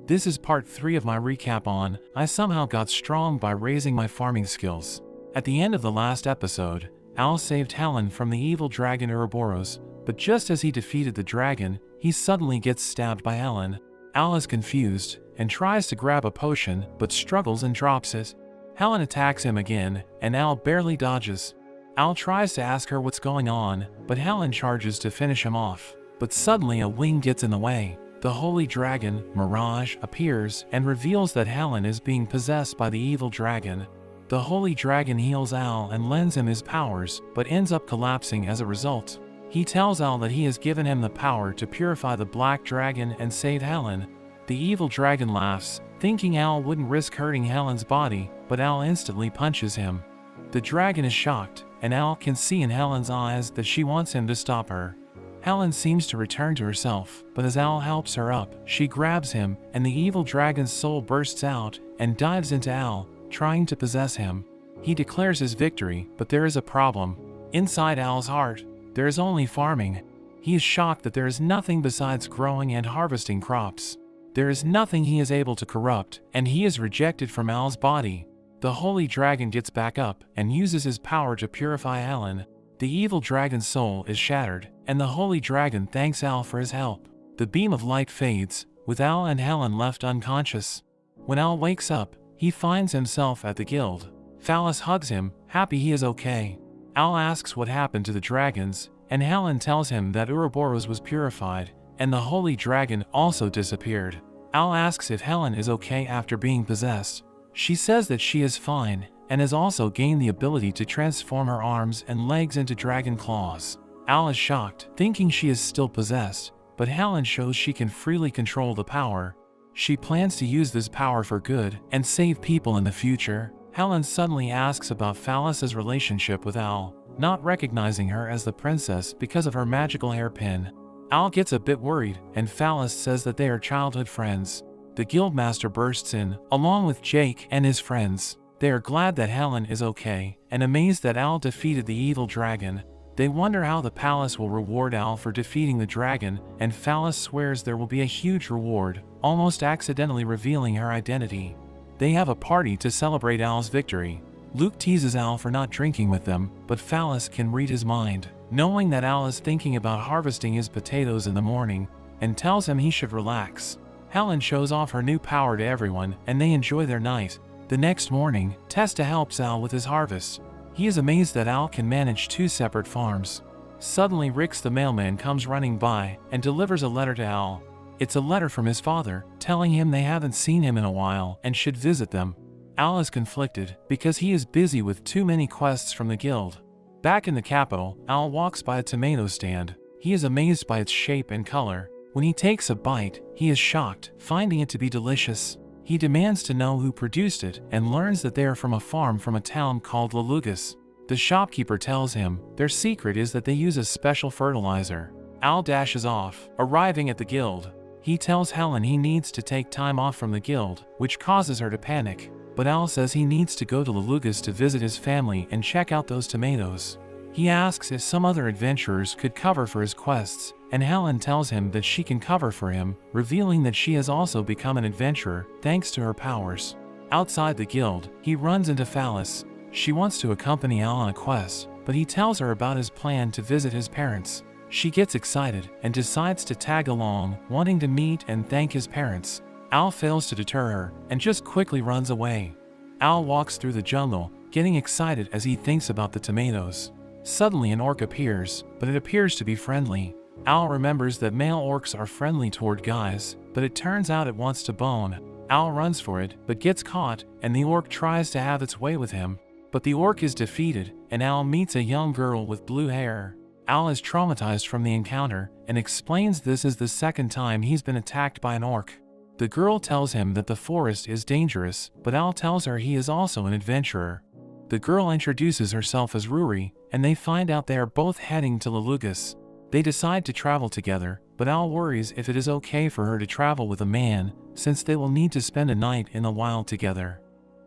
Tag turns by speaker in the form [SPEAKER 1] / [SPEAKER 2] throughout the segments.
[SPEAKER 1] This is part 3 of my recap on I somehow got strong by raising my farming skills. At the end of the last episode, Al saved Helen from the evil dragon Ouroboros, but just as he defeated the dragon, he suddenly gets stabbed by Helen. Al is confused and tries to grab a potion but struggles and drops it. Helen attacks him again, and Al barely dodges. Al tries to ask her what's going on, but Helen charges to finish him off. But suddenly a wing gets in the way. The holy dragon, Mirage, appears and reveals that Helen is being possessed by the evil dragon. The holy dragon heals Al and lends him his powers, but ends up collapsing as a result. He tells Al that he has given him the power to purify the black dragon and save Helen. The evil dragon laughs, thinking Al wouldn't risk hurting Helen's body, but Al instantly punches him. The dragon is shocked, and Al can see in Helen's eyes that she wants him to stop her. Helen seems to return to herself, but as Al helps her up, she grabs him, and the evil dragon's soul bursts out and dives into Al, trying to possess him. He declares his victory, but there is a problem. Inside Al's heart, there is only farming. He is shocked that there is nothing besides growing and harvesting crops. There is nothing he is able to corrupt, and he is rejected from Al's body. The holy dragon gets back up and uses his power to purify Helen. The evil dragon's soul is shattered, and the holy dragon thanks Al for his help. The beam of light fades, with Al and Helen left unconscious. When Al wakes up, he finds himself at the guild. Phallus hugs him, happy he is okay. Al asks what happened to the dragons, and Helen tells him that Ouroboros was purified, and the holy dragon also disappeared. Al asks if Helen is okay after being possessed. She says that she is fine, and has also gained the ability to transform her arms and legs into dragon claws. Al is shocked, thinking she is still possessed, but Helen shows she can freely control the power. She plans to use this power for good and save people in the future. Helen suddenly asks about Phallus's relationship with Al, not recognizing her as the princess because of her magical hairpin. Al gets a bit worried, and Phallus says that they are childhood friends. The guildmaster bursts in, along with Jake and his friends. They are glad that Helen is okay, and amazed that Al defeated the evil dragon. They wonder how the palace will reward Al for defeating the dragon, and Phallus swears there will be a huge reward, almost accidentally revealing her identity. They have a party to celebrate Al's victory. Luke teases Al for not drinking with them, but Phallus can read his mind, knowing that Al is thinking about harvesting his potatoes in the morning, and tells him he should relax. Helen shows off her new power to everyone, and they enjoy their night. The next morning, Testa helps Al with his harvest. He is amazed that Al can manage 2 separate farms. Suddenly Rix the mailman comes running by and delivers a letter to Al. It's a letter from his father, telling him they haven't seen him in a while and should visit them. Al is conflicted because he is busy with too many quests from the guild. Back in the capital, Al walks by a tomato stand. He is amazed by its shape and color. When he takes a bite, he is shocked, finding it to be delicious. He demands to know who produced it and learns that they are from a farm from a town called Lalugas. The shopkeeper tells him their secret is that they use a special fertilizer. Al dashes off, arriving at the guild. He tells Helen he needs to take time off from the guild, which causes her to panic. But Al says he needs to go to Lalugas to visit his family and check out those tomatoes. He asks if some other adventurers could cover for his quests, and Helen tells him that she can cover for him, revealing that she has also become an adventurer thanks to her powers. Outside the guild, he runs into Phallus. She wants to accompany Al on a quest, but he tells her about his plan to visit his parents. She gets excited and decides to tag along, wanting to meet and thank his parents. Al fails to deter her and just quickly runs away. Al walks through the jungle, getting excited as he thinks about the tomatoes. Suddenly an orc appears, but it appears to be friendly. Al remembers that male orcs are friendly toward guys, but it turns out it wants to bone. Al runs for it, but gets caught, and the orc tries to have its way with him. But the orc is defeated, and Al meets a young girl with blue hair. Al is traumatized from the encounter, and explains this is the second time he's been attacked by an orc. The girl tells him that the forest is dangerous, but Al tells her he is also an adventurer. The girl introduces herself as Ruri, and they find out they are both heading to Lalugas. They decide to travel together, but Al worries if it is okay for her to travel with a man, since they will need to spend a night in the wild together.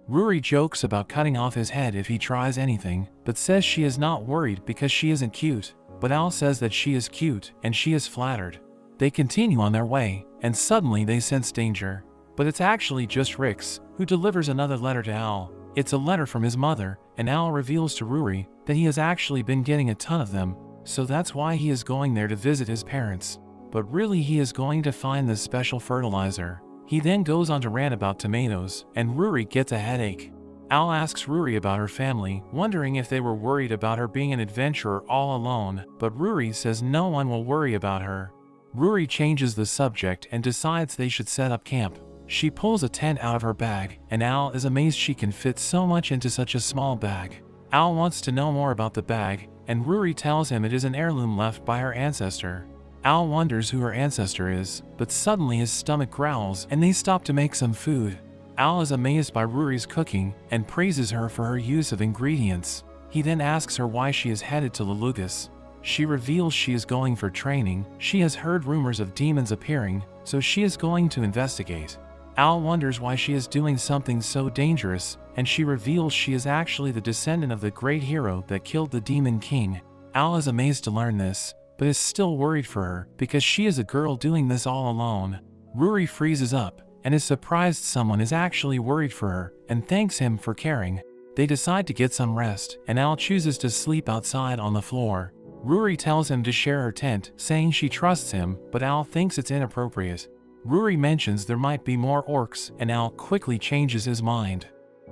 [SPEAKER 1] Ruri jokes about cutting off his head if he tries anything, but says she is not worried because she isn't cute, but Al says that she is cute, and she is flattered. They continue on their way, and suddenly they sense danger. but it's actually just Rix, who delivers another letter to Al. It's a letter from his mother, and Al reveals to Ruri that he has actually been getting a ton of them, so that's why he is going there to visit his parents. But really he is going to find the special fertilizer. He then goes on to rant about tomatoes, and Ruri gets a headache. Al asks Ruri about her family, wondering if they were worried about her being an adventurer all alone, but Ruri says no one will worry about her. Ruri changes the subject and decides they should set up camp. She pulls a tent out of her bag, and Al is amazed she can fit so much into such a small bag. Al wants to know more about the bag, and Ruri tells him it is an heirloom left by her ancestor. Al wonders who her ancestor is, but suddenly his stomach growls and they stop to make some food. Al is amazed by Ruri's cooking and praises her for her use of ingredients. He then asks her why she is headed to Lelugus. She reveals she is going for training. She has heard rumors of demons appearing, so she is going to investigate. Al wonders why she is doing something so dangerous, and she reveals she is actually the descendant of the great hero that killed the Demon King. Al is amazed to learn this, but is still worried for her because she is a girl doing this all alone. Ruri freezes up and is surprised someone is actually worried for her and thanks him for caring. They decide to get some rest, and Al chooses to sleep outside on the floor. Ruri tells him to share her tent, saying she trusts him, but Al thinks it's inappropriate. Ruri mentions there might be more orcs, and Al quickly changes his mind.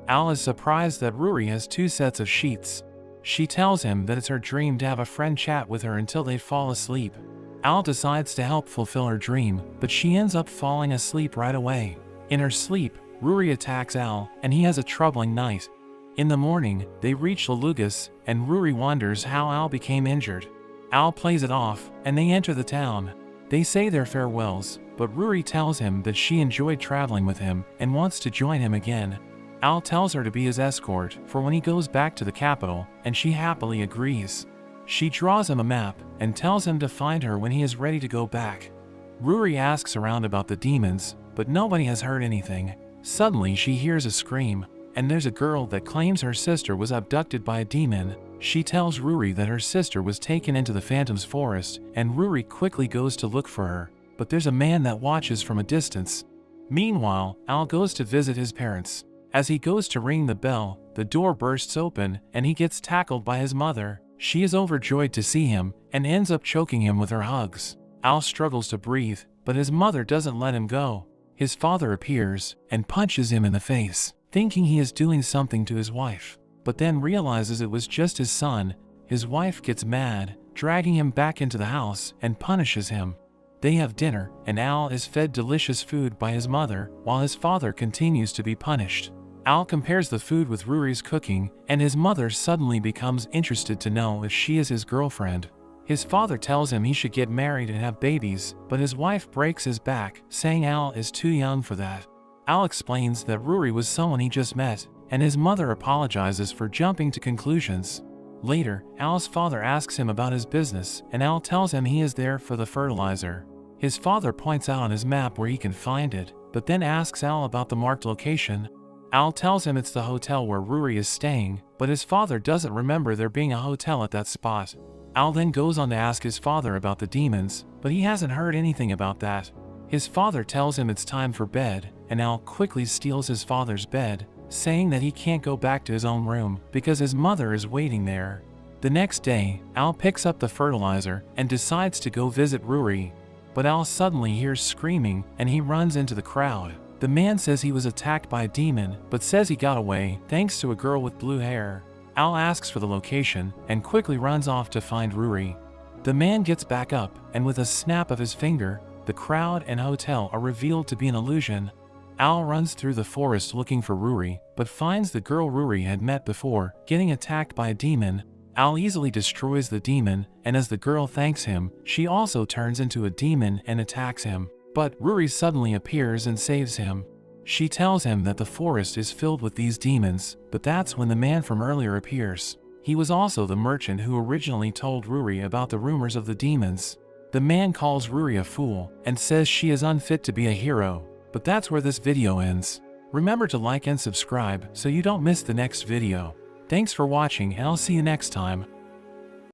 [SPEAKER 1] Al is surprised that Ruri has 2 sets of sheets. She tells him that it's her dream to have a friend chat with her until they fall asleep. Al decides to help fulfill her dream, but she ends up falling asleep right away. In her sleep, Ruri attacks Al, and he has a troubling night. In the morning, they reach Lelugus, and Ruri wonders how Al became injured. Al plays it off, and they enter the town. They say their farewells, but Ruri tells him that she enjoyed traveling with him and wants to join him again. Al tells her to be his escort for when he goes back to the capital, and she happily agrees. She draws him a map and tells him to find her when he is ready to go back. Ruri asks around about the demons, but nobody has heard anything. Suddenly she hears a scream, and there's a girl that claims her sister was abducted by a demon. She tells Ruri that her sister was taken into the Phantom's forest, and Ruri quickly goes to look for her, but there's a man that watches from a distance. Meanwhile, Al goes to visit his parents. As he goes to ring the bell, the door bursts open, and he gets tackled by his mother. She is overjoyed to see him, and ends up choking him with her hugs. Al struggles to breathe, but his mother doesn't let him go. His father appears, and punches him in the face, thinking he is doing something to his wife, but then realizes it was just his son. His wife gets mad, dragging him back into the house, and punishes him. They have dinner, and Al is fed delicious food by his mother, while his father continues to be punished. Al compares the food with Ruri's cooking, and his mother suddenly becomes interested to know if she is his girlfriend. His father tells him he should get married and have babies, but his wife breaks his back, saying Al is too young for that. Al explains that Ruri was someone he just met, and his mother apologizes for jumping to conclusions. Later, Al's father asks him about his business, and Al tells him he is there for the fertilizer. His father points out on his map where he can find it, but then asks Al about the marked location. Al tells him it's the hotel where Ruri is staying, but his father doesn't remember there being a hotel at that spot. Al then goes on to ask his father about the demons, but he hasn't heard anything about that. His father tells him it's time for bed, and Al quickly steals his father's bed, saying that he can't go back to his own room because his mother is waiting there. The next day, Al picks up the fertilizer and decides to go visit Ruri, but Al suddenly hears screaming and he runs into the crowd. The man says he was attacked by a demon, but says he got away thanks to a girl with blue hair. Al asks for the location and quickly runs off to find Ruri. The man gets back up, and with a snap of his finger, the crowd and hotel are revealed to be an illusion. Al runs through the forest looking for Ruri, but finds the girl Ruri had met before getting attacked by a demon. Al easily destroys the demon, and as the girl thanks him, she also turns into a demon and attacks him. But Ruri suddenly appears and saves him. She tells him that the forest is filled with these demons, but that's when the man from earlier appears. He was also the merchant who originally told Ruri about the rumors of the demons. The man calls Ruri a fool and says she is unfit to be a hero. But that's where this video ends. Remember to like and subscribe so you don't miss the next video. Thanks for watching, and I'll see you next time.